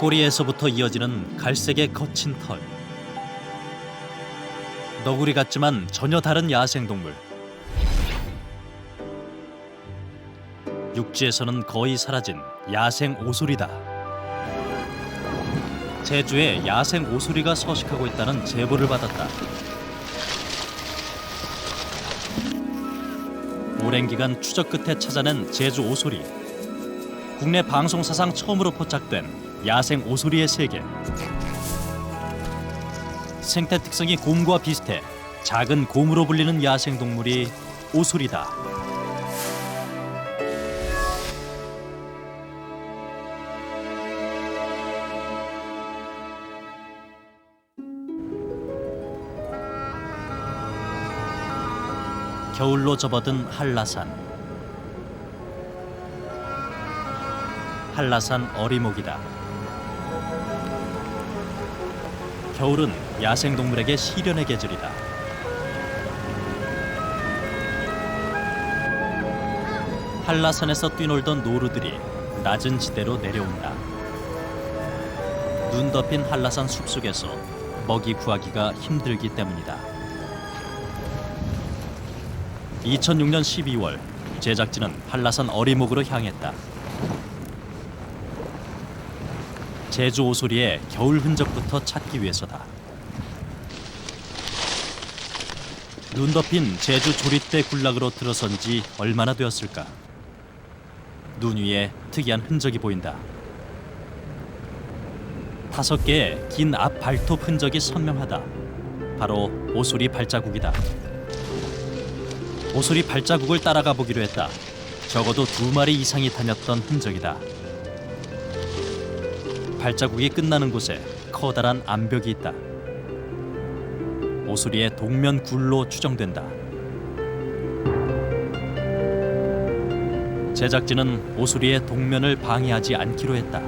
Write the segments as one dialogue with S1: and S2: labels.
S1: 꼬리에서부터 이어지는 갈색의 거친 털. 너구리 같지만 전혀 다른 야생동물. 육지에서는 거의 사라진 야생 오소리다. 제주에 야생 오소리가 서식하고 있다는 제보를 받았다. 오랜 기간 추적 끝에 찾아낸 제주 오소리. 국내 방송사상 처음으로 포착된 야생 오소리의 세계. 생태 특성이 곰과 비슷해 작은 곰으로 불리는 야생 동물이 오소리다. 겨울로 접어든 한라산. 한라산 어리목이다. 겨울은 야생동물에게 시련의 계절이다. 한라산에서 뛰놀던 노루들이 낮은 지대로 내려온다. 눈 덮인 한라산 숲속에서 먹이 구하기가 힘들기 때문이다. 2006년 12월 제작진은 한라산 어리목으로 향했다. 제주 오소리의 겨울 흔적부터 찾기 위해서다. 눈 덮인 제주 조리대 군락으로 들어선 지 얼마나 되었을까? 눈 위에 특이한 흔적이 보인다. 5개의 긴 앞 발톱 흔적이 선명하다. 바로 오소리 발자국이다. 오소리 발자국을 따라가 보기로 했다. 적어도 2마리 이상이 다녔던 흔적이다. 발자국이 끝나는 곳에 커다란 암벽이 있다. 오소리의 동면 굴로 추정된다. 제작진은 오소리의 동면을 방해하지 않기로 했다.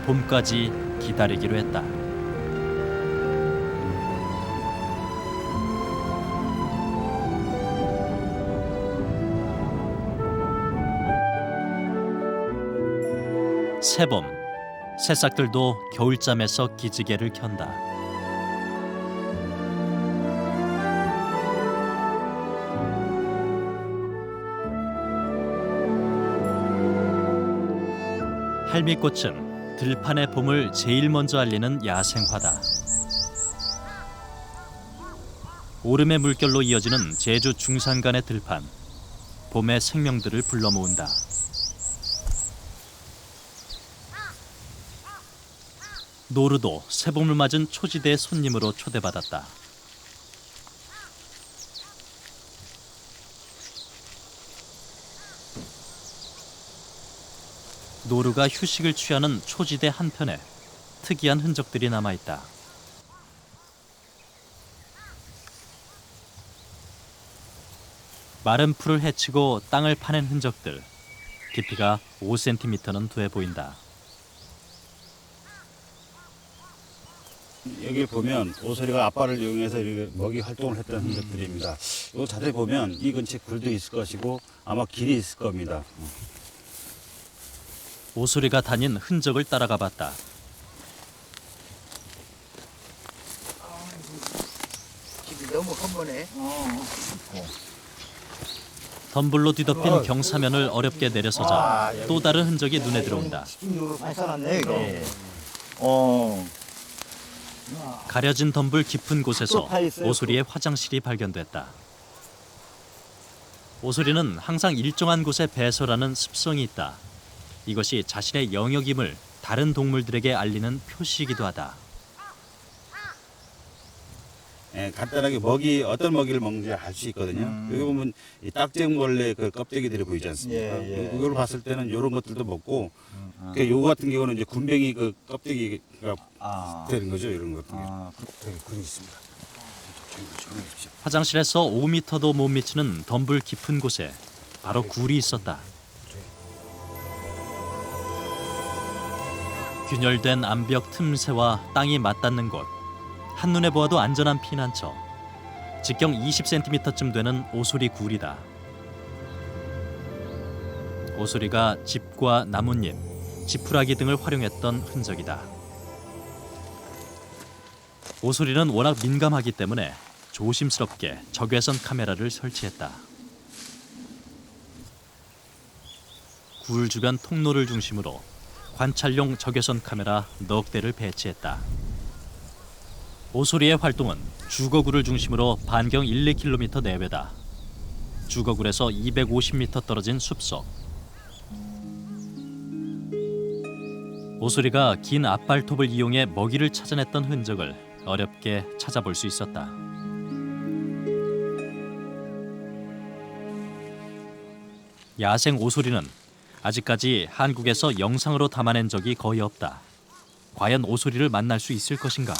S1: 봄까지 기다리기로 했다. 새봄, 새싹들도 겨울잠에서 기지개를 켠다. 할미꽃은 들판의 봄을 제일 먼저 알리는 야생화다. 오름의 물결로 이어지는 제주 중산간의 들판, 봄의 생명들을 불러 모은다. 노루도 새봄을 맞은 초지대의 손님으로 초대받았다. 노루가 휴식을 취하는 초지대 한편에 특이한 흔적들이 남아있다. 마른 풀을 헤치고 땅을 파낸 흔적들. 깊이가 5cm는 돼 보인다.
S2: 여기 보면 오소리가 앞발을 이용해서 이렇게 먹이 활동을 했던 흔적들입니다. 이 자세히 보면 이 근처에 굴도 있을 것이고 아마 길이 있을 겁니다.
S1: 오소리가 다닌 흔적을 따라가 봤다.
S3: 집이 너무 험하네.
S1: 덤불로 뒤덮인 경사면을 어렵게 내려서자 또 다른 흔적이 눈에 들어온다.
S3: 집중적으로 많이 살았네 이거.
S1: 가려진 덤불 깊은 곳에서 오소리의 화장실이 발견됐다. 오소리는 항상 일정한 곳에 배설하는 습성이 있다. 이것이 자신의 영역임을 다른 동물들에게 알리는 표시이기도 하다.
S2: 간단하게 어떤 먹이를 먹는지 알 수 있거든요. 여기 보면 이 딱쟁벌레 그 껍데기들이 보이지 않습니까? 이걸 봤을 때는 이런 것들도 먹고, 요거 같은 경우는 이제 군뱅이 그 껍데기가 되는 거죠, 이런 것들. 되게 글이 있습니다.
S1: 화장실에서 5m도 못 미치는 덤불 깊은 곳에 바로 굴이 있었다. 균열된 암벽 틈새와 땅이 맞닿는 곳. 한눈에 보아도 안전한 피난처. 직경 20cm쯤 되는 오소리 굴이다. 오소리가 집과 나뭇잎, 지푸라기 등을 활용했던 흔적이다. 오소리는 워낙 민감하기 때문에 조심스럽게 적외선 카메라를 설치했다. 굴 주변 통로를 중심으로 관찰용 적외선 카메라 넉 대를 배치했다. 오소리의 활동은 주거굴을 중심으로 반경 1-2km 내외다. 주거굴에서 250m 떨어진 숲속. 오소리가 긴 앞발톱을 이용해 먹이를 찾아냈던 흔적을 어렵게 찾아볼 수 있었다. 야생 오소리는 아직까지 한국에서 영상으로 담아낸 적이 거의 없다. 과연 오소리를 만날 수 있을 것인가?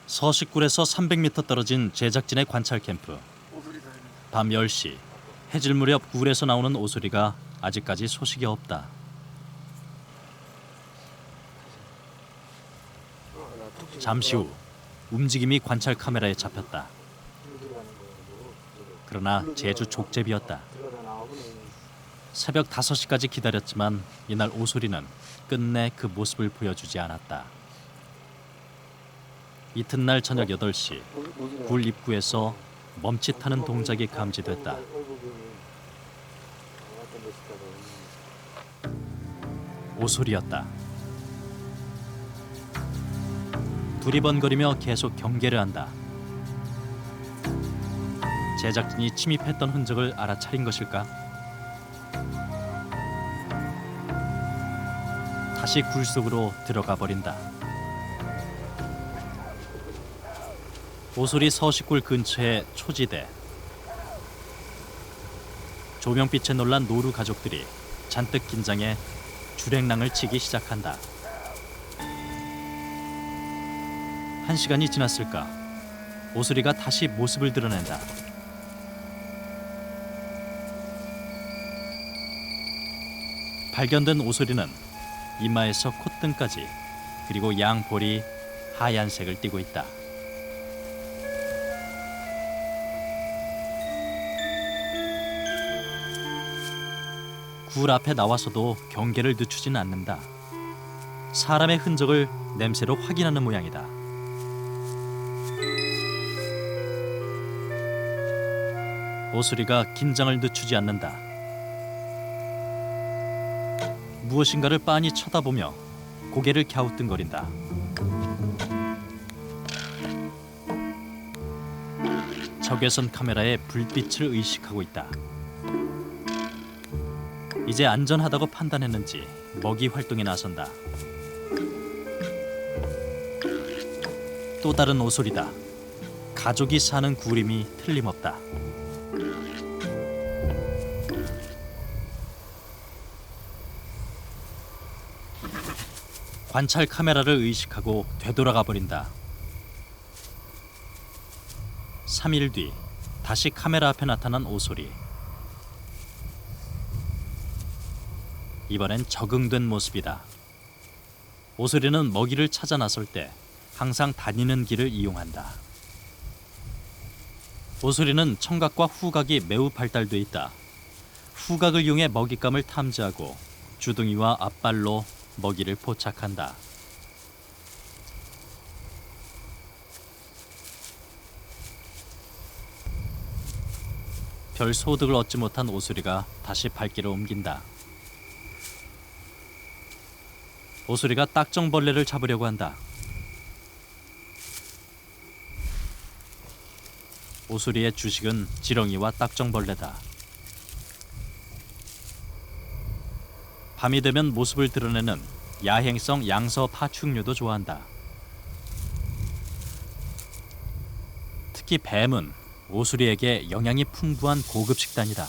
S1: 서식굴에서 300m 떨어진 제작진의 관찰 캠프. 밤 10시, 해질 무렵 굴에서 나오는 오소리가 아직까지 소식이 없다. 잠시 후 움직임이 관찰 카메라에 잡혔다. 그러나 제주 족제비였다. 새벽 5시까지 기다렸지만 이날 오소리는 끝내 그 모습을 보여주지 않았다. 이튿날 저녁 8시, 굴 입구에서 멈칫하는 동작이 감지됐다. 오소리였다. 두리번거리며 계속 경계를 한다. 제작진이 침입했던 흔적을 알아차린 것일까? 다시 굴 속으로 들어가 버린다. 오소리 서식굴 근처의 초지대. 조명빛에 놀란 노루 가족들이 잔뜩 긴장해 주랭랑을 치기 시작한다. 1시간이 지났을까? 오소리가 다시 모습을 드러낸다. 발견된 오소리는 이마에서 콧등까지 그리고 양 볼이 하얀색을 띠고 있다. 굴 앞에 나와서도 경계를 늦추진 않는다. 사람의 흔적을 냄새로 확인하는 모양이다. 오소리가 긴장을 늦추지 않는다. 무엇인가를 빤히 쳐다보며 고개를 갸우뚱거린다. 적외선 카메라의 불빛을 의식하고 있다. 이제 안전하다고 판단했는지 먹이 활동에 나선다. 또 다른 오소리다. 가족이 사는 굴임이 틀림없다. 관찰 카메라를 의식하고 되돌아가 버린다. 3일 뒤 다시 카메라 앞에 나타난 오소리. 이번엔 적응된 모습이다. 오소리는 먹이를 찾아 나설 때 항상 다니는 길을 이용한다. 오소리는 청각과 후각이 매우 발달돼 있다. 후각을 이용해 먹잇감을 탐지하고 주둥이와 앞발로 먹이를 포착한다. 별 소득을 얻지 못한 오소리가 다시 발길을 옮긴다. 오소리가 딱정벌레를 잡으려고 한다. 오소리의 주식은 지렁이와 딱정벌레다. 밤이 되면 모습을 드러내는 야행성 양서 파충류도 좋아한다. 특히 뱀은 오소리에게 영양이 풍부한 고급 식단이다.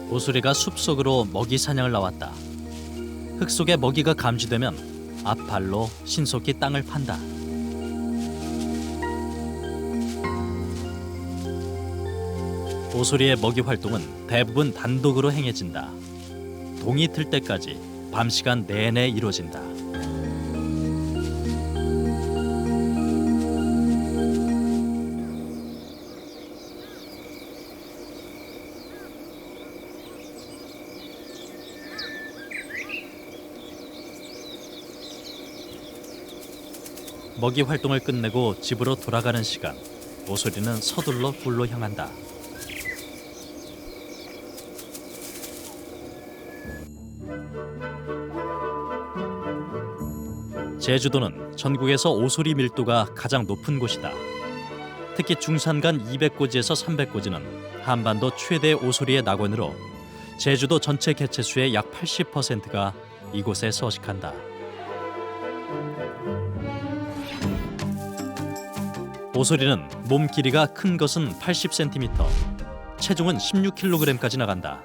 S1: 오소리가 숲속으로 먹이 사냥을 나왔다. 흙 속에 먹이가 감지되면 앞발로 신속히 땅을 판다. 오소리의 먹이 활동은 대부분 단독으로 행해진다. 동이 틀 때까지 밤 시간 내내 이루어진다. 먹이 활동을 끝내고 집으로 돌아가는 시간, 오소리는 서둘러 굴로 향한다. 제주도는 전국에서 오소리 밀도가 가장 높은 곳이다. 특히 중산간 200고지에서 300고지는 한반도 최대 오소리의 낙원으로 제주도 전체 개체수의 약 80%가 이곳에 서식한다. 오소리는 몸 길이가 큰 것은 80cm, 체중은 16kg까지 나간다.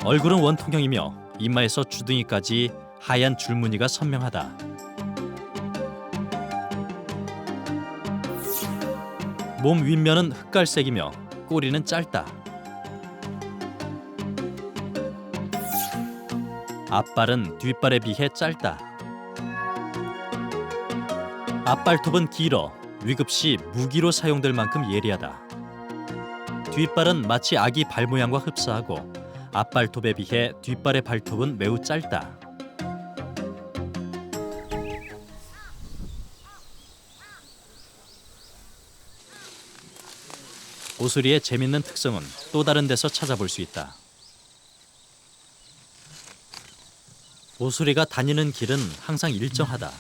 S1: 얼굴은 원통형이며 이마에서 주둥이까지 하얀 줄무늬가 선명하다. 몸 윗면은 흑갈색이며 꼬리는 짧다. 앞발은 뒷발에 비해 짧다. 앞발톱은 길어 위급시 무기로 사용될 만큼 예리하다. 뒷발은 마치 아기 발 모양과 흡사하고 앞발톱에 비해 뒷발의 발톱은 매우 짧다. 오소리의 재밌는 특성은 또 다른 데서 찾아볼 수 있다. 오소리가 다니는 길은 항상 일정하다.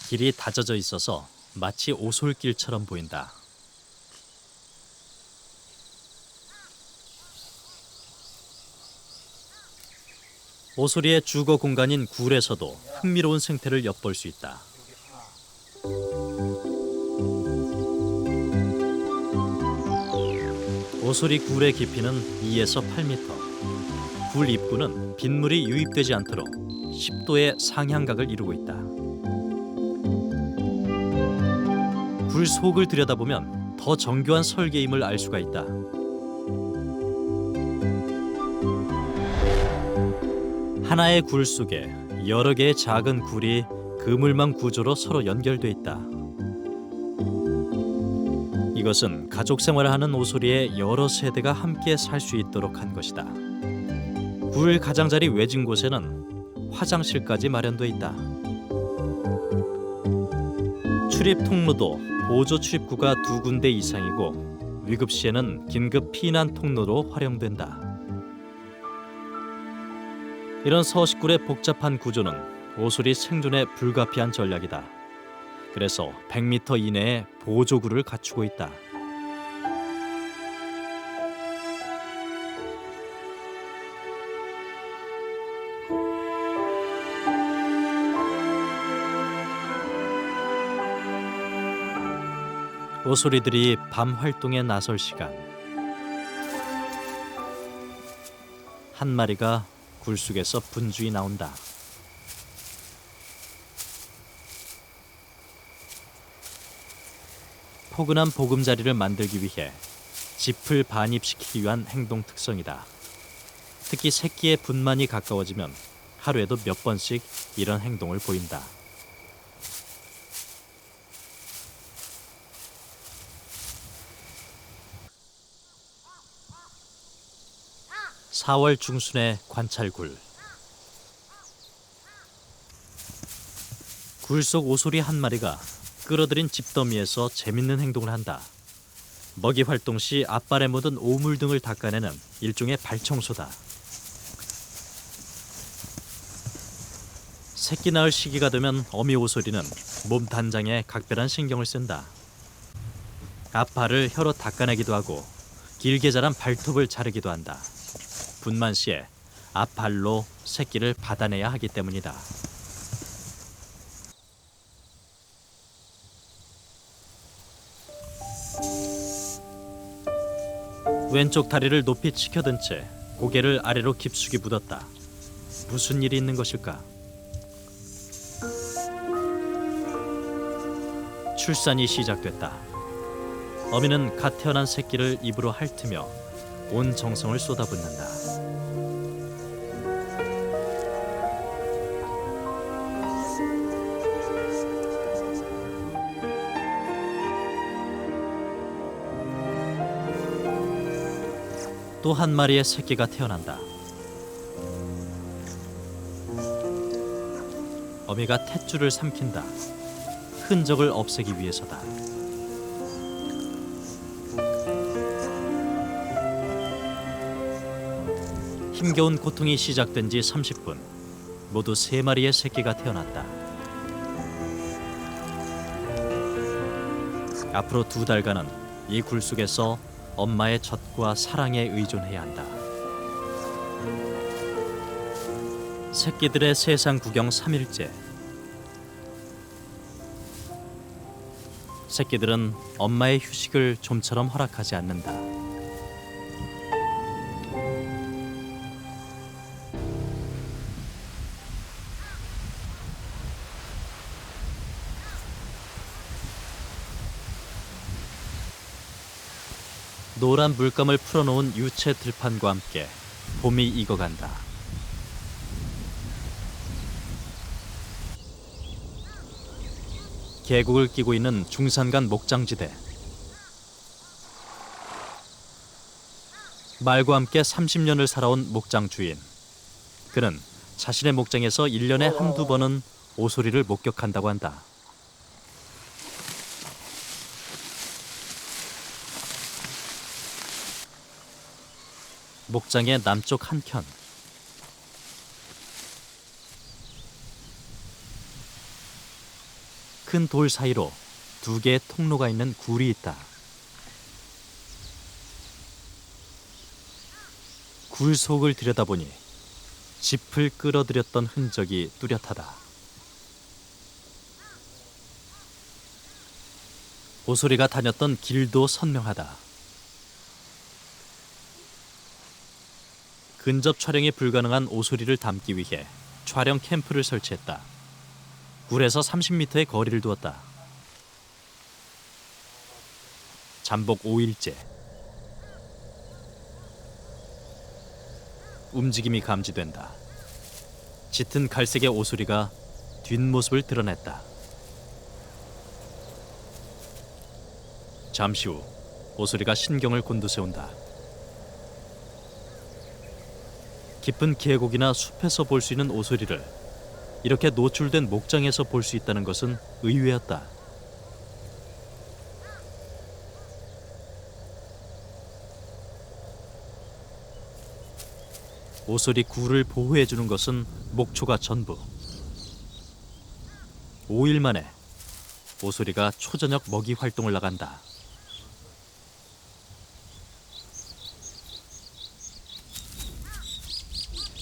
S1: 길이 다져져 있어서 마치 오솔길처럼 보인다. 오소리의 주거 공간인 굴에서도 흥미로운 생태를 엿볼 수 있다. 오소리 굴의 깊이는 2에서 8m. 굴 입구는 빗물이 유입되지 않도록 10도의 상향각을 이루고 있다. 굴 속을 들여다보면 더 정교한 설계임을 알 수가 있다. 하나의 굴 속에 여러 개의 작은 굴이 그물망 구조로 서로 연결돼 있다. 이것은 가족 생활을 하는 오소리의 여러 세대가 함께 살 수 있도록 한 것이다. 굴 가장자리 외진 곳에는 화장실까지 마련돼 있다. 출입 통로도 보조 출입구가 2군데 이상이고 위급 시에는 긴급 피난 통로로 활용된다. 이런 서식굴의 복잡한 구조는 오소리 생존에 불가피한 전략이다. 그래서 100m 이내에 보조구를 갖추고 있다. 오소리들이 밤 활동에 나설 시간. 한 마리가 굴 속에서 분주히 나온다. 포근한 보금자리를 만들기 위해 짚을 반입시키기 위한 행동 특성이다. 특히 새끼의 분만이 가까워지면 하루에도 몇 번씩 이런 행동을 보인다. (4월) 중순의 관찰굴. 굴 속 오소리 한 마리가 끌어들인 집더미에서 재밌는 행동을 한다. 먹이 활동 시 앞발에 묻은 오물 등을 닦아내는 일종의 발청소다. 새끼 낳을 시기가 되면 어미 오소리는 몸 단장에 각별한 신경을 쓴다. 앞발을 혀로 닦아내기도 하고 길게 자란 발톱을 자르기도 한다. 분만 시에 앞발로 새끼를 받아내야 하기 때문이다. 왼쪽 다리를 높이 치켜든 채 고개를 아래로 깊숙이 묻었다. 무슨 일이 있는 것일까? 출산이 시작됐다. 어미는 갓 태어난 새끼를 입으로 핥으며 온 정성을 쏟아붓는다. 또 한 마리의 새끼가 태어난다. 어미가 탯줄을 삼킨다. 흔적을 없애기 위해서다. 힘겨운 고통이 시작된 지 30분. 모두 3마리의 새끼가 태어났다. 앞으로 2달간은 이 굴 속에서 엄마의 젖과 사랑에 의존해야 한다. 새끼들의 세상 구경 3일째. 새끼들은 엄마의 휴식을 좀처럼 허락하지 않는다. 노란 물감을 풀어놓은 유채 들판과 함께 봄이 익어간다. 계곡을 끼고 있는 중산간 목장지대. 말과 함께 30년을 살아온 목장 주인. 그는 자신의 목장에서 1년에 한두 번은 오소리를 목격한다고 한다. 목장의 남쪽 한켠. 큰 돌 사이로 2개의 통로가 있는 굴이 있다. 굴 속을 들여다보니 짚을 끌어들였던 흔적이 뚜렷하다. 오소리가 다녔던 길도 선명하다. 근접 촬영이 불가능한 오소리를 담기 위해 촬영 캠프를 설치했다. 굴에서 30m의 거리를 두었다. 잠복 5일째. 움직임이 감지된다. 짙은 갈색의 오소리가 뒷모습을 드러냈다. 잠시 후 오소리가 신경을 곤두세운다. 깊은 계곡이나 숲에서 볼 수 있는 오소리를 이렇게 노출된 목장에서 볼 수 있다는 것은 의외였다. 오소리 굴을 보호해주는 것은 목초가 전부. 5일 만에 오소리가 초저녁 먹이 활동을 나간다.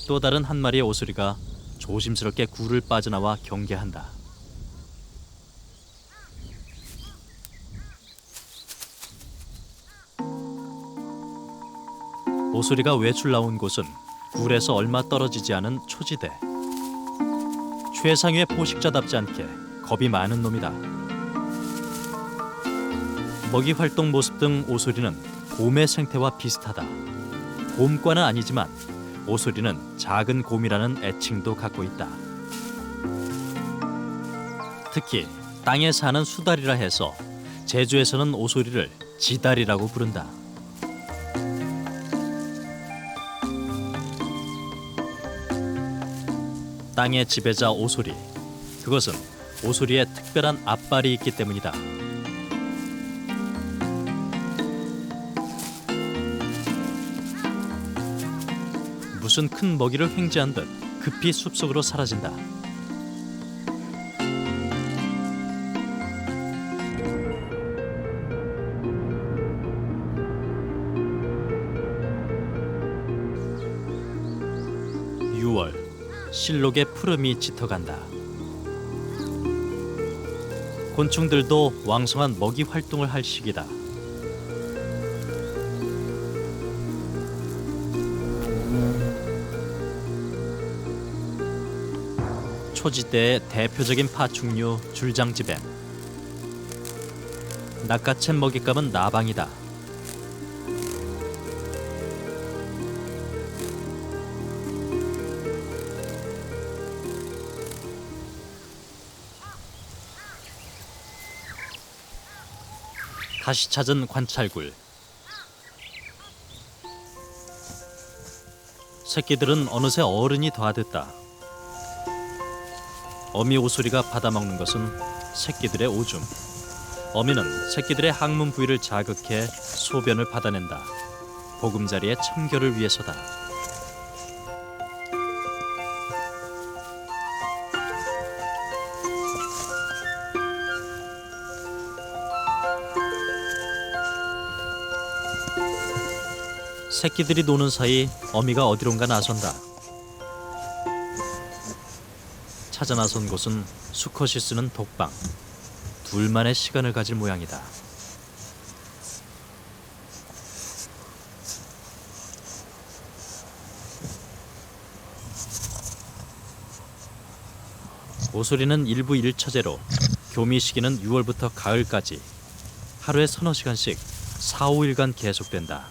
S1: 또 다른 한 마리의 오소리가 조심스럽게 굴을 빠져나와 경계한다. 오소리가 외출 나온 곳은 굴에서 얼마 떨어지지 않은 초지대. 최상위의 포식자답지 않게 겁이 많은 놈이다. 먹이 활동 모습 등 오소리는 곰의 생태와 비슷하다. 곰과는 아니지만 오소리는 작은 곰이라는 애칭도 갖고 있다. 특히 땅에 사는 수달이라 해서 제주에서는 오소리를 지달이라고 부른다. 땅의 지배자 오소리. 그것은 오소리에 특별한 앞발이 있기 때문이다. 무슨 큰 먹이를 횡재한 듯 급히 숲속으로 사라진다. 실록의 푸름이 짙어간다. 곤충들도 왕성한 먹이 활동을 할 시기다. 초지대의 대표적인 파충류 줄장지뱀. 낚아챈 먹잇감은 나방이다. 다시 찾은 관찰굴. 새끼들은 어느새 어른이 다 됐다. 어미 오소리가 받아먹는 것은 새끼들의 오줌. 어미는 새끼들의 항문 부위를 자극해 소변을 받아낸다. 보금자리의 청결을 위해서다. 새끼들이 노는 사이 어미가 어디론가 나선다. 찾아 나선 곳은 수컷이 쓰는 독방. 둘만의 시간을 가질 모양이다. 오소리는 일부 일처제로 교미 시기는 6월부터 가을까지 하루에 서너 시간씩 4, 5일간 계속된다.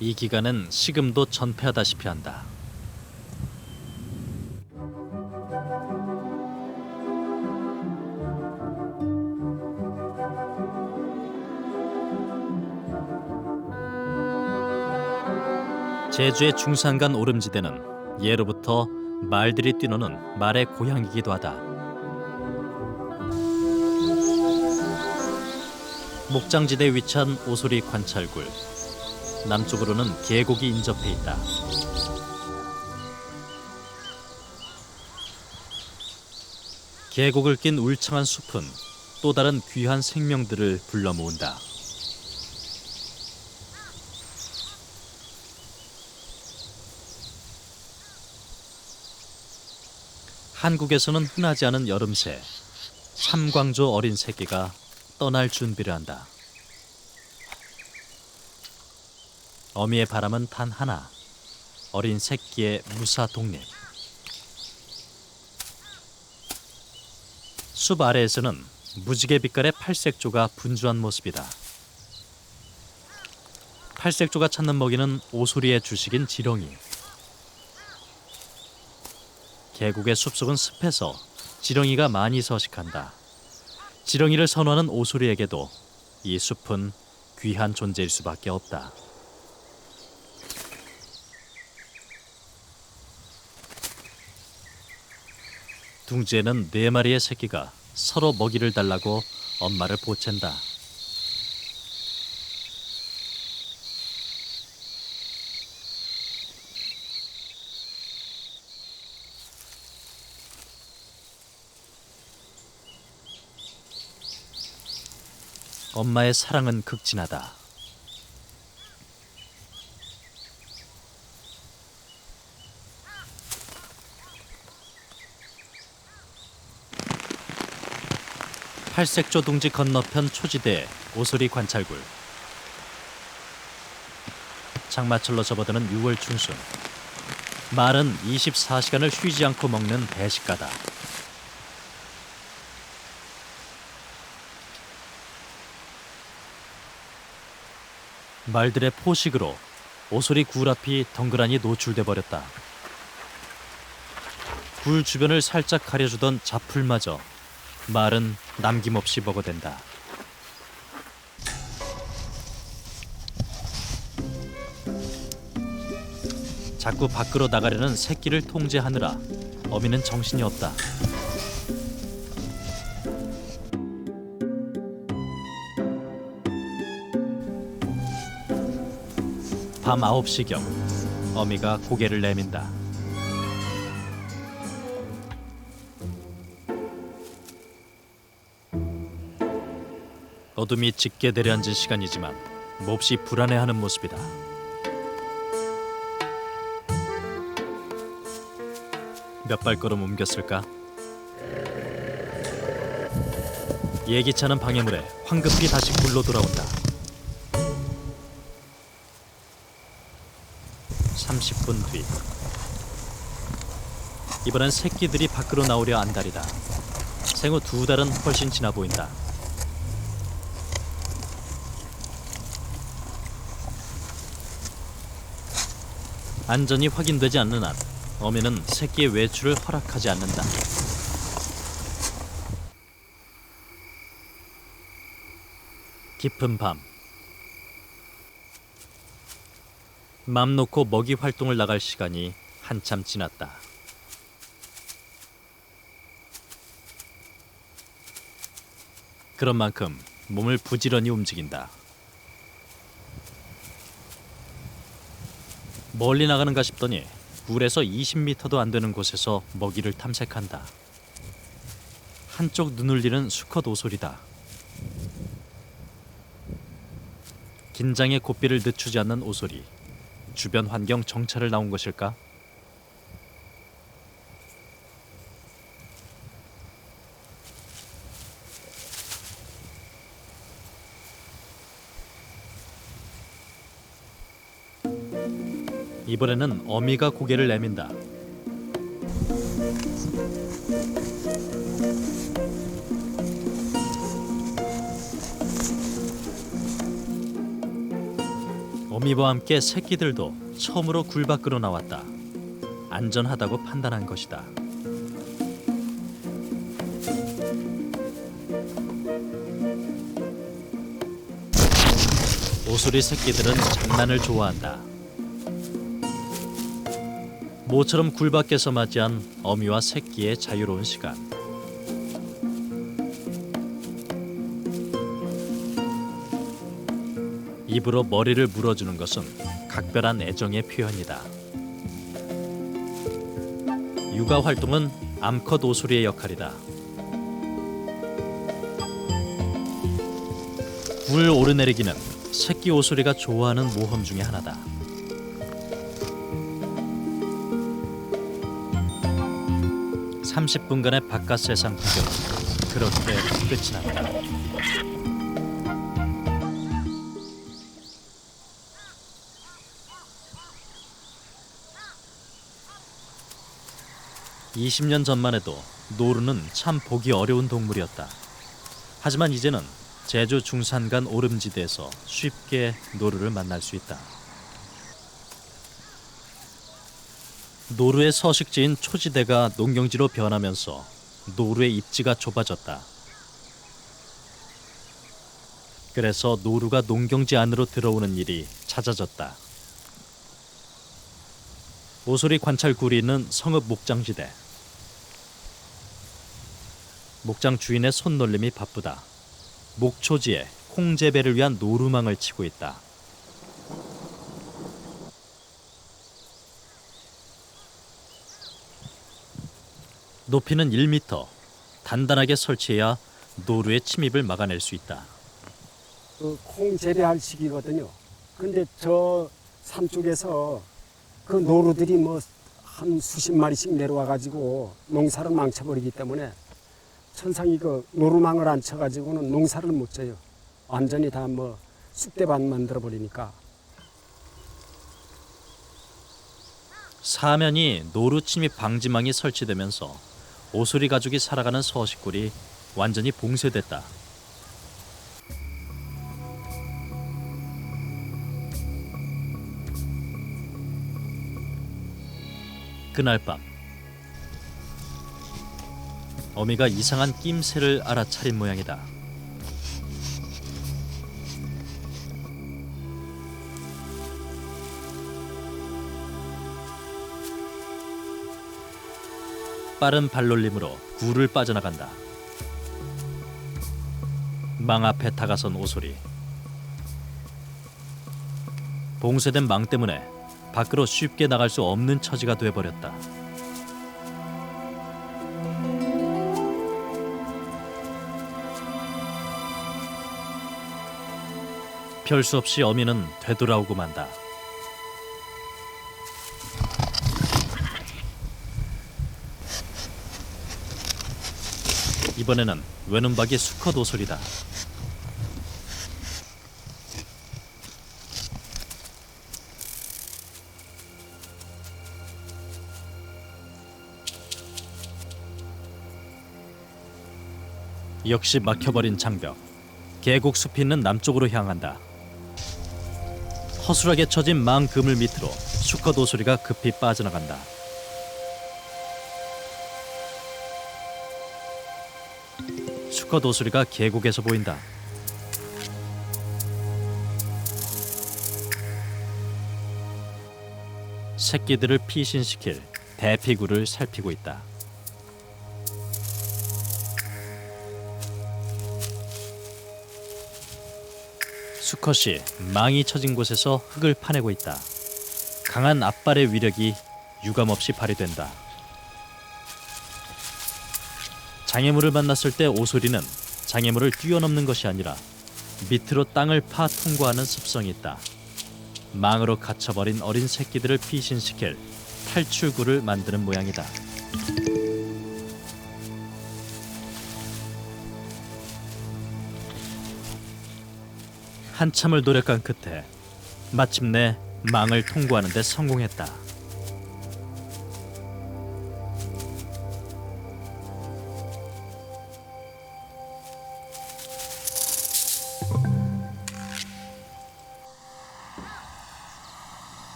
S1: 이 기간은 식음도 전폐하다시피 한다. 제주의 중산간 오름지대는 예로부터 말들이 뛰노는 말의 고향이기도 하다. 목장지대에 위치한 오소리 관찰굴. 남쪽으로는 계곡이 인접해 있다. 계곡을 낀 울창한 숲은 또 다른 귀한 생명들을 불러 모은다. 한국에서는 흔하지 않은 여름새, 삼광조 어린 새끼가 떠날 준비를 한다. 어미의 바람은 단 하나, 어린 새끼의 무사 독립. 숲 아래에서는 무지개 빛깔의 팔색조가 분주한 모습이다. 팔색조가 찾는 먹이는 오소리의 주식인 지렁이. 계곡의 숲속은 습해서 지렁이가 많이 서식한다. 지렁이를 선호하는 오소리에게도 이 숲은 귀한 존재일 수밖에 없다. 둥지에는 4마리의 새끼가 서로 먹이를 달라고 엄마를 보챈다. 엄마의 사랑은 극진하다. 팔색조 둥지 건너편 초지대 오소리 관찰굴. 장마철로 접어드는 6월 중순. 말은 24시간을 쉬지 않고 먹는 대식가다. 말들의 포식으로 오소리 굴 앞이 덩그러니 노출돼 버렸다. 굴 주변을 살짝 가려주던 자풀마저 말은 남김없이 먹어댄다. 자꾸 밖으로 나가려는 새끼를 통제하느라 어미는 정신이 없다. 밤 9시경 어미가 고개를 내민다. 어둠이 짙게 내려앉은 시간이지만 몹시 불안해하는 모습이다. 몇 발걸음 옮겼을까? 예기치 않은 방해물에 황급히 다시 굴로 돌아온다. 30분 뒤. 이번엔 새끼들이 밖으로 나오려 안달이다. 생후 2달은 훨씬 지나 보인다. 안전이 확인되지 않는 한 어미는 새끼의 외출을 허락하지 않는다. 깊은 밤. 맘 놓고 먹이 활동을 나갈 시간이 한참 지났다. 그런 만큼 몸을 부지런히 움직인다. 멀리 나가는가 싶더니 굴에서 20m도 안 되는 곳에서 먹이를 탐색한다. 한쪽 눈을 리는 수컷 오소리다. 긴장의 고삐를 늦추지 않는 오소리. 주변 환경 정찰을 나온 것일까? 이번에는 어미가 고개를 내민다. 어미와 함께 새끼들도 처음으로 굴 밖으로 나왔다. 안전하다고 판단한 것이다. 오소리 새끼들은 장난을 좋아한다. 모처럼 굴 밖에서 맞이한 어미와 새끼의 자유로운 시간. 입으로 머리를 물어주는 것은 각별한 애정의 표현이다. 육아 활동은 암컷 오소리의 역할이다. 굴 오르내리기는 새끼 오소리가 좋아하는 모험 중에 하나다. (30분간의) 바깥 세상 구경은 그렇게 끝이 났다. (20년) 전만 해도 노루는 참 보기 어려운 동물이었다. 하지만 이제는 제주 중산간 오름지대에서 쉽게 노루를 만날 수 있다. 노루의 서식지인 초지대가 농경지로 변하면서 노루의 입지가 좁아졌다. 그래서 노루가 농경지 안으로 들어오는 일이 잦아졌다. 오소리 관찰굴이 있는 성읍 목장지대. 목장 주인의 손놀림이 바쁘다. 목초지에 콩재배를 위한 노루망을 치고 있다. 높이는 1m, 단단하게 설치해야 노루의 침입을 막아낼 수 있다.
S4: 콩 재배할 시기거든요. 근데 저 산 쪽에서 그 노루들이 뭐 한 수십 마리씩 내려와 가지고 농사를 망쳐버리기 때문에 천상이 그 노루망을 안 쳐가지고는 농사를 못 져요. 완전히 다 뭐 쑥대밭 만들어 버리니까.
S1: 사면이 노루 침입 방지망이 설치되면서 오소리 가족이 살아가는 서식굴이 완전히 봉쇄됐다. 그날 밤 어미가 이상한 낌새를 알아차린 모양이다. 빠른 발놀림으로 굴을 빠져나간다. 망 앞에 다가선 오소리. 봉쇄된 망 때문에 밖으로 쉽게 나갈 수 없는 처지가 돼버렸다. 별 수 없이 어미는 되돌아오고 만다. 이번에는 외눈박이 수컷 오소리다. 역시 막혀버린 장벽. 계곡숲이 있는 남쪽으로 향한다. 허술하게 쳐진 망 그물 밑으로 수컷 오소리가 급히 빠져나간다. 수컷 오소리가 계곡에서 보인다. 새끼들을 피신시킬 대피구를 살피고 있다. 수컷이 망이 쳐진 곳에서 흙을 파내고 있다. 강한 앞발의 위력이 유감없이 발휘된다. 장애물을 만났을 때 오소리는 장애물을 뛰어넘는 것이 아니라 밑으로 땅을 파 통과하는 습성이 있다. 망으로 갇혀버린 어린 새끼들을 피신시킬 탈출구를 만드는 모양이다. 한참을 노력한 끝에 마침내 망을 통과하는 데 성공했다.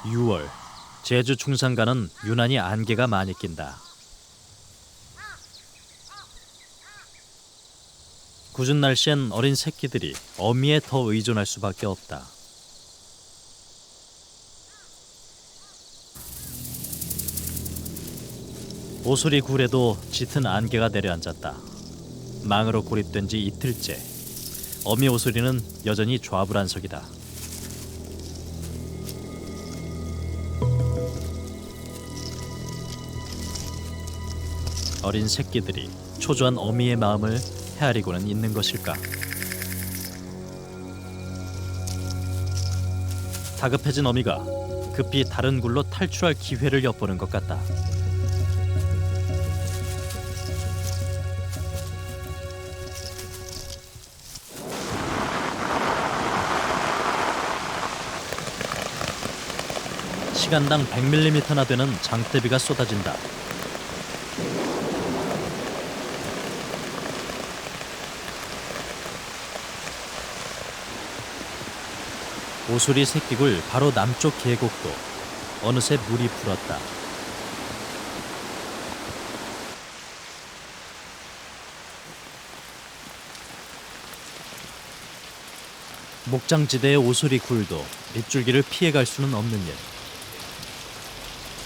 S1: (6월) 제주 중산가는 유난히 안개가 많이 낀다. 궂은 날씨엔 어린 새끼들이 어미에 더 의존할 수밖에 없다. 오소리 굴에도 짙은 안개가 내려앉았다. 망으로 고립된 지 이틀째. 어미 오소리는 여전히 좌불안석이다. 어린 새끼들이 초조한 어미의 마음을 헤아리고는 있는 것일까? 다급해진 어미가 급히 다른 굴로 탈출할 기회를 엿보는 것 같다. 시간당 100mm나 되는 장대비가 쏟아진다. 오소리 새끼굴 바로 남쪽 계곡도 어느새 물이 불었다. 목장지대의 오소리 굴도 빗줄기를 피해갈 수는 없는 일.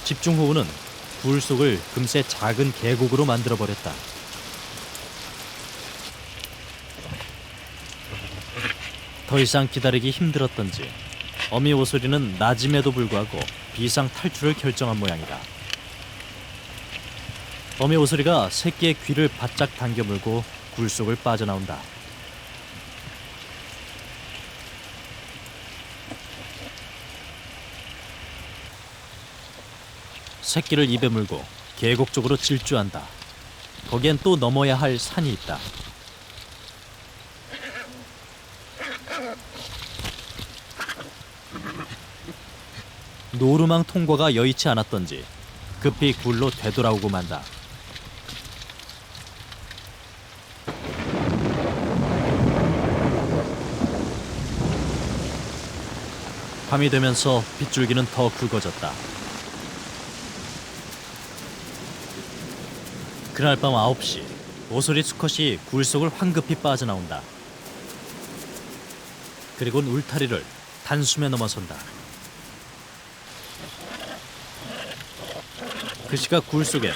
S1: 집중호우는 굴 속을 금세 작은 계곡으로 만들어버렸다. 더 이상 기다리기 힘들었던지 어미 오소리는 낮임에도 불구하고 비상 탈출을 결정한 모양이다. 어미 오소리가 새끼의 귀를 바짝 당겨 물고 굴 속을 빠져나온다. 새끼를 입에 물고 계곡 쪽으로 질주한다. 거기엔 또 넘어야 할 산이 있다. 노루망 통과가 여의치 않았던지 급히 굴로 되돌아오고 만다. 밤이 되면서 빗줄기는 더 굵어졌다. 그날 밤 9시 오소리 수컷이 굴 속을 황급히 빠져나온다. 그리고는 울타리를 단숨에 넘어선다. 그 시각 굴 속엔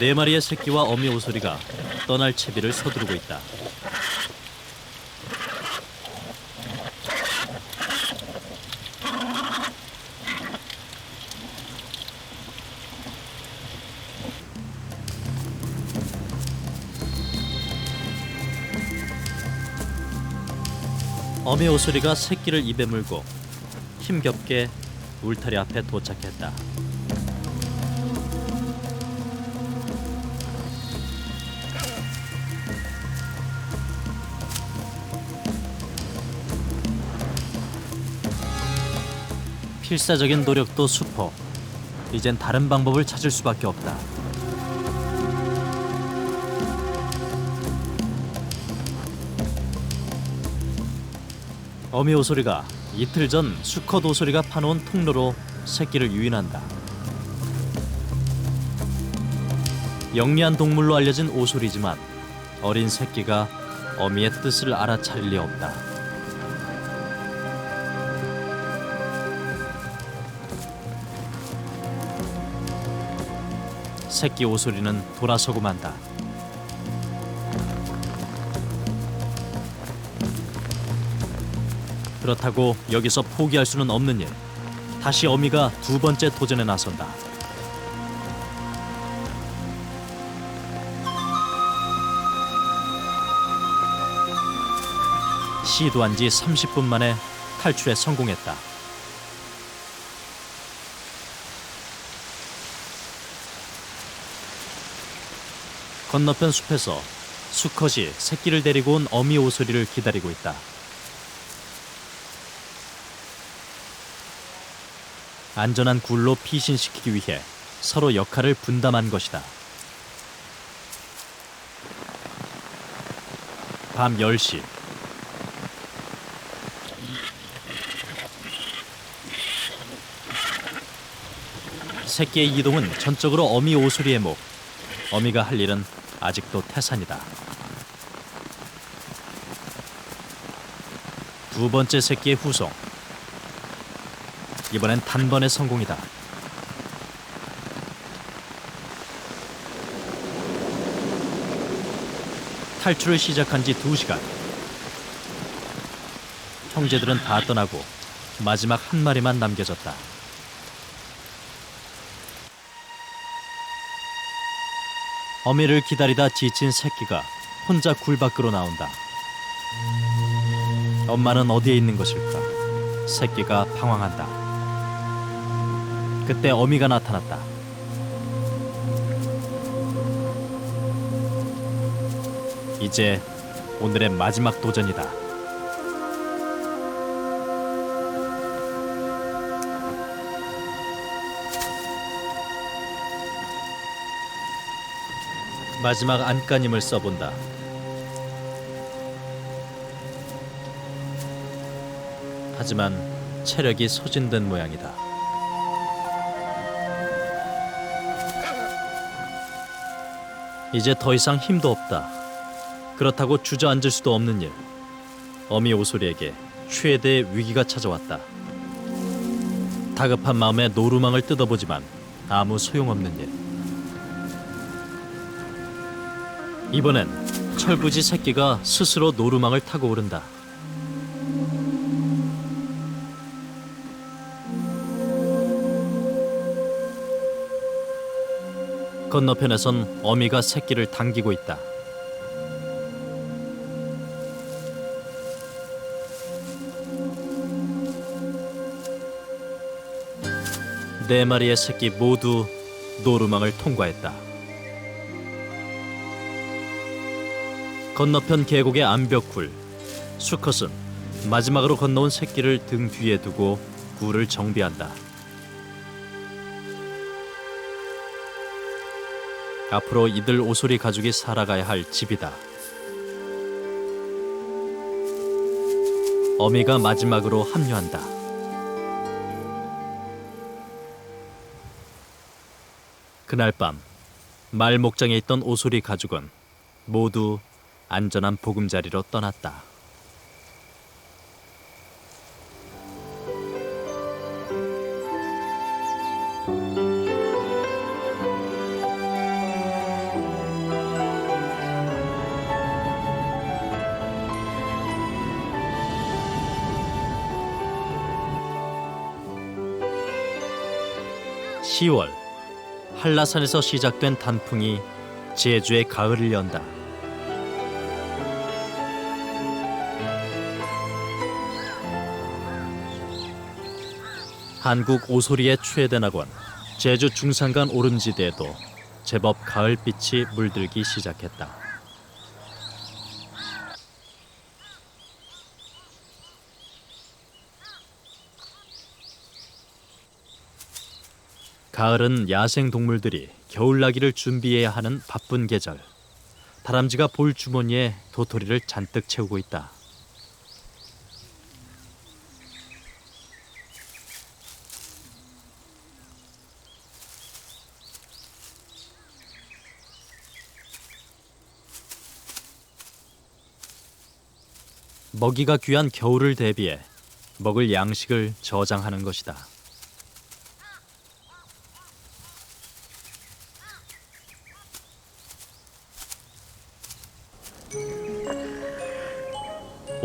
S1: 4마리의 새끼와 어미 오소리가 떠날 채비를 서두르고 있다. 어미 오소리가 새끼를 입에 물고 힘겹게 울타리 앞에 도착했다. 필사적인 노력도 수포. 이젠 다른 방법을 찾을 수밖에 없다. 어미 오소리가 이틀 전 수컷 오소리가 파놓은 통로로 새끼를 유인한다. 영리한 동물로 알려진 오소리지만 어린 새끼가 어미의 뜻을 알아차릴 리 없다. 새끼 오소리는 돌아서고 만다. 그렇다고 여기서 포기할 수는 없는 일. 다시 어미가 두 번째 도전에 나선다. 시도한 지 30분 만에 탈출에 성공했다. 건너편 숲에서 수컷이 새끼를 데리고 온 어미 오소리를 기다리고 있다. 안전한 굴로 피신시키기 위해 서로 역할을 분담한 것이다. 밤 10시. 새끼의 이동은 전적으로 어미 오소리의 목. 어미가 할 일은 아직도 태산이다. 두 번째 새끼의 후송. 이번엔 단번에 성공이다. 탈출을 시작한 지 2시간. 형제들은 다 떠나고 마지막 한 마리만 남겨졌다. 어미를 기다리다 지친 새끼가 혼자 굴 밖으로 나온다. 엄마는 어디에 있는 것일까? 새끼가 방황한다. 그때 어미가 나타났다. 이제 오늘의 마지막 도전이다. 마지막 안간힘을 써본다. 하지만 체력이 소진된 모양이다. 이제 더 이상 힘도 없다. 그렇다고 주저앉을 수도 없는 일. 어미 오소리에게 최대의 위기가 찾아왔다. 다급한 마음에 노루망을 뜯어보지만 아무 소용없는 일. 이번엔 철부지 새끼가 스스로 노루망을 타고 오른다. 건너편에선 어미가 새끼를 당기고 있다. 네 마리의 새끼 모두 노루망을 통과했다. 건너편 계곡의 암벽굴. 수컷은 마지막으로 건너온 새끼를 등 뒤에 두고 굴을 정비한다. 앞으로 이들 오소리 가족이 살아가야 할 집이다. 어미가 마지막으로 합류한다. 그날 밤 말 목장에 있던 오소리 가족은 모두 안전한 보금자리로 떠났다. (10월) 한라산에서 시작된 단풍이 제주의 가을을 연다. 한국 오소리의 최대 낙원 제주 중산간 오름지대에도 제법 가을빛이 물들기 시작했다. 가을은 야생 동물들이 겨울나기를 준비해야 하는 바쁜 계절. 다람쥐가 볼 주머니에 도토리를 잔뜩 채우고 있다. 먹이가 귀한 겨울을 대비해 먹을 양식을 저장하는 것이다.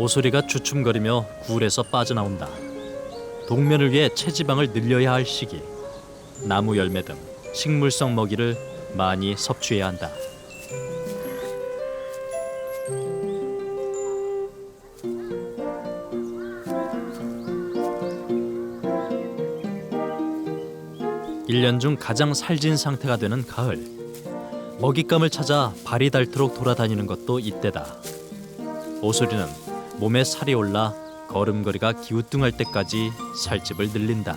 S1: 오소리가 주춤거리며 굴에서 빠져나온다. 동면을 위해 체지방을 늘려야 할 시기. 나무 열매 등 식물성 먹이를 많이 섭취해야 한다. 일 년 중 가장 살진 상태가 되는 가을. 먹잇감을 찾아 발이 닳도록 돌아다니는 것도 이때다. 오소리는 몸에 살이 올라 걸음걸이가 기우뚱할 때까지 살집을 늘린다.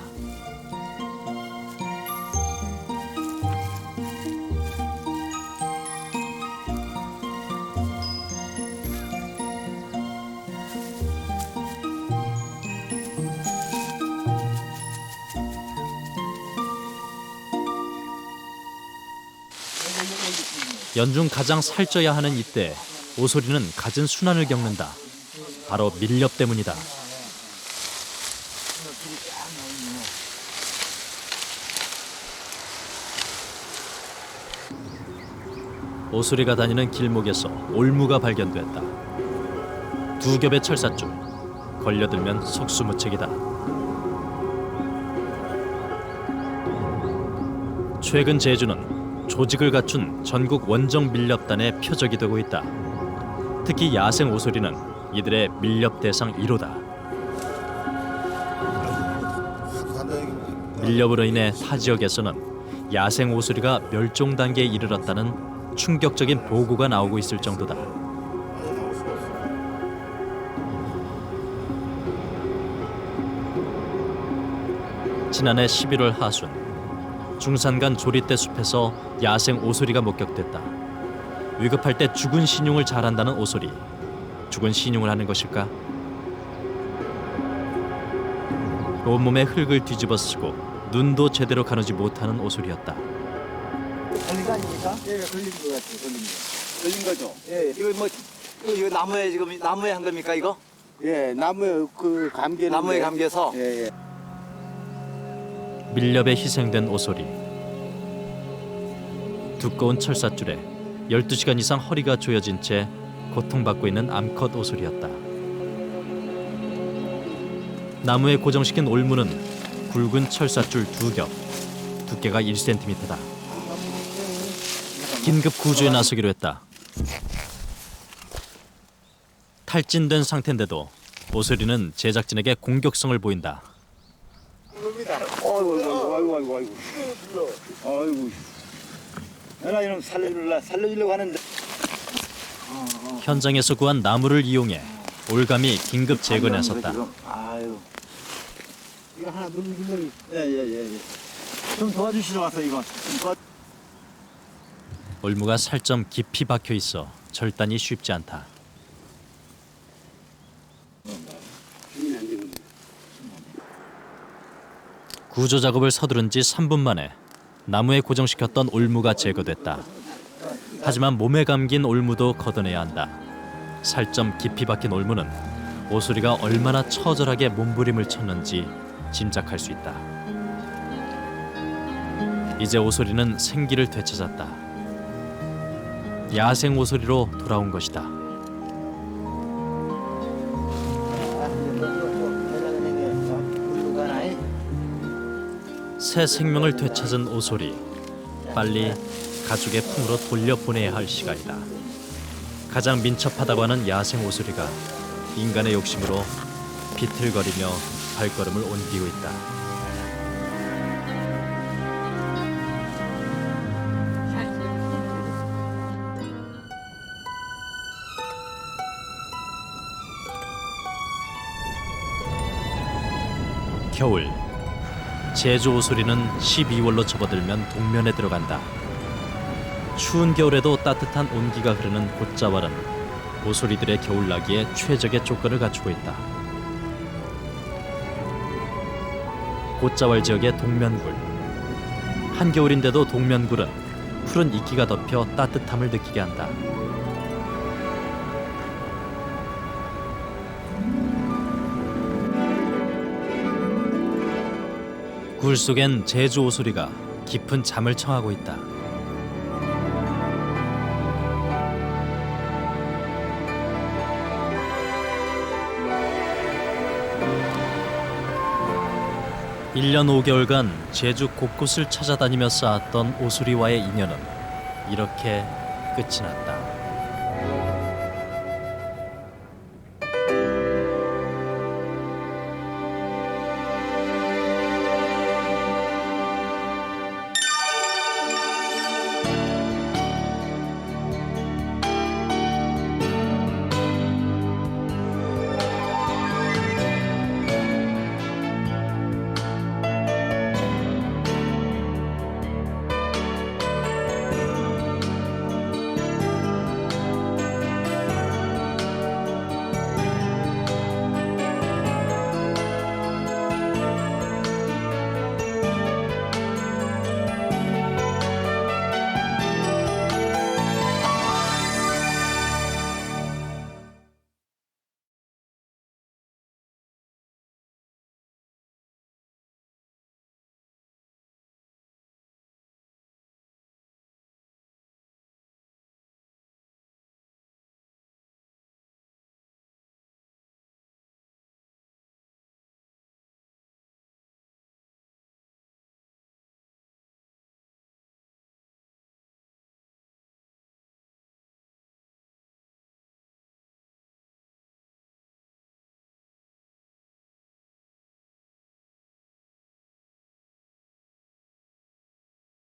S1: 연중 가장 살쪄야 하는 이때 오소리는 갖은 순환을 겪는다. 바로 밀렵 때문이다. 오소리가 다니는 길목에서 올무가 발견됐다. 두 겹의 철사줄, 걸려들면 속수무책이다. 최근 제주는 조직을 갖춘 전국 원정 밀렵단의 표적이 되고 있다. 특히 야생 오소리는 이들의 밀렵 대상 1호다. 밀렵으로 인해 타 지역에서는 야생 오소리가 멸종 단계에 이르렀다는 충격적인 보고가 나오고 있을 정도다. 지난해 11월 하순 중산간 조리대 숲에서 야생 오소리가 목격됐다. 위급할 때 죽은 신용을 잘한다는 오소리. 죽은 신용을 하는 것일까? 온몸에 흙을 뒤집어 쓰고 눈도 제대로 가누지 못하는 오소리였다.
S3: 걸린 거 아닙니까? 예, 걸린 거 같아요. 걸린 거.
S5: 걸린 거죠?
S3: 예, 이거 뭐 이거 나무에 지금 나무에 한 겁니까 이거?
S5: 예, 나무에 그 감겨.
S3: 나무에 감겨서.
S5: 예, 예.
S1: 밀렵에 희생된 오소리. 두꺼운 철사줄에 12시간 이상 허리가 조여진 채 고통받고 있는 암컷 오소리였다. 나무에 고정시킨 올무는 굵은 철사줄 2겹, 두께가 1cm다. 긴급 구조에 나서기로 했다. 탈진된 상태인데도 오소리는 제작진에게 공격성을 보인다.
S5: 아이고. 아이고. 내가 이놈 살려주려고 하는데.
S1: 현장에서 구한 나무를 이용해 올가미 긴급 제거에 나섰다.
S5: 아유. 이거 하나 누르기면. 예. 좀 도와주시러 와서 이거.
S1: 올무가 살점 깊이 박혀 있어 절단이 쉽지 않다. 구조 작업을 서두른 지 3분 만에 나무에 고정시켰던 올무가 제거됐다. 하지만 몸에 감긴 올무도 걷어내야 한다. 살점 깊이 박힌 올무는 오소리가 얼마나 처절하게 몸부림을 쳤는지 짐작할 수 있다. 이제 오소리는 생기를 되찾았다. 야생 오소리로 돌아온 것이다. 새 생명을 되찾은 오소리. 빨리 가족의 품으로 돌려보내야 할 시간이다. 가장 민첩하다고 하는 야생 오소리가 인간의 욕심으로 비틀거리며 발걸음을 옮기고 있다. 겨울. 제주 오소리는 12월로 접어들면 동면에 들어간다. 추운 겨울에도 따뜻한 온기가 흐르는 곶자왈은 오소리들의 겨울나기에 최적의 조건을 갖추고 있다. 곶자왈 지역의 동면굴. 한겨울인데도 동면굴은 푸른 이끼가 덮여 따뜻함을 느끼게 한다. 굴 속엔 제주 오소리가 깊은 잠을 청하고 있다. 1년 5개월간 제주 곳곳을 찾아다니며 쌓았던 오수리와의 인연은 이렇게 끝이 났다.